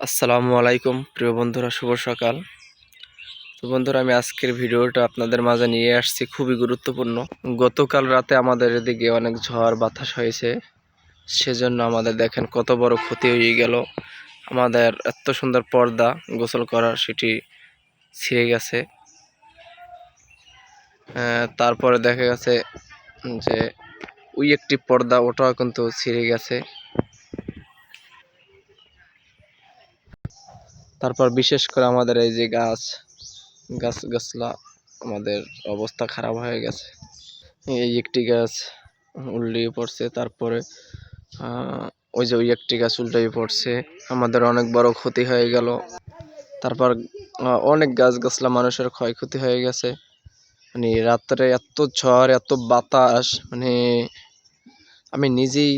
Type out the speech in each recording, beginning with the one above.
আসসালামু আলাইকুম প্রিয় বন্ধুরা, শুভ সকাল। তো বন্ধুরা, আমি আজকের ভিডিওটা আপনাদের মাঝে নিয়ে আসছি, খুবই গুরুত্বপূর্ণ। গতকাল রাতে আমাদের এদিকে অনেক ঝড় বাতাস হয়েছে, সেজন্য আমাদের দেখেন কত বড় ক্ষতি হয়ে গেল। আমাদের এত সুন্দর পর্দা গোসল করার সেটি ছিঁড়ে গেছে। তারপরে দেখা গেছে যে ওই একটি পর্দা, ওটাও কিন্তু ছিঁড়ে গেছে। তারপর বিশেষ করে আমাদের এই যে গাছলা আমাদের অবস্থা খারাপ হয়ে গেছে। এই একটি গাছ উল্টিয়ে পড়ছে, তারপরে ওই একটি গাছ উল্টিয়ে পড়ছে, আমাদের অনেক বড় ক্ষতি হয়ে গেল। তারপর অনেক গাছগাছলা মানুষের ক্ষয়ক্ষতি হয়ে গেছে। মানে রাত্রে এত ঝড়, এত বাতাস, মানে আমি নিজেই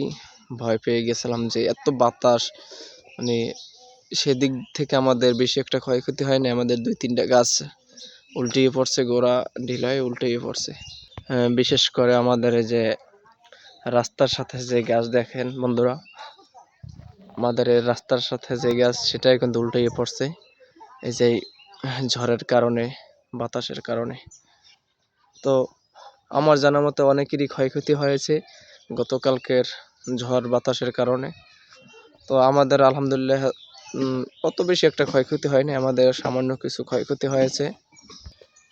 ভয় পেয়ে গেছিলাম যে এত বাতাস। মানে সেদিক থেকে আমাদের বেশি একটা ক্ষয়ক্ষতি হয়নি, আমাদের 2-3টা গাছ উল্টিয়ে পড়ছে, গোড়া ঢিলায় উল্টিয়ে পড়ছে। বিশেষ করে আমাদের এই যে রাস্তার সাথে যে গাছ দেখেন বন্ধুরা, আমাদের এই রাস্তার সাথে যে গাছ, সেটাই কিন্তু উল্টিয়ে পড়ছে এই যে ঝড়ের কারণে, বাতাসের কারণে। তো আমার জানা মতে অনেকেরই ক্ষয়ক্ষতি হয়েছে গতকালকের ঝড় বাতাসের কারণে। তো আমাদের আলহামদুলিল্লাহ অত বেশি একটা ক্ষয়ক্ষতি হয়নি, আমাদের সামান্য কিছু ক্ষয়ক্ষতি হয়েছে।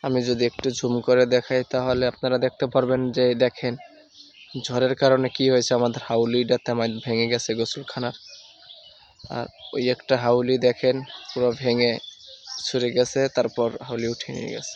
আমি যদি একটু জুম করে দেখাই তাহলে আপনারা দেখতে পারবেন যে দেখেন ঝড়ের কারণে কি হয়েছে। আমাদের হাউলিটা তেমন ভেঙে গেছে গোসলখানার, আর ওই একটা হাউলি দেখেন পুরো ভেঙে ছুঁড়ে গেছে, তারপর হাউলি উঠিয়ে নিয়ে গেছে।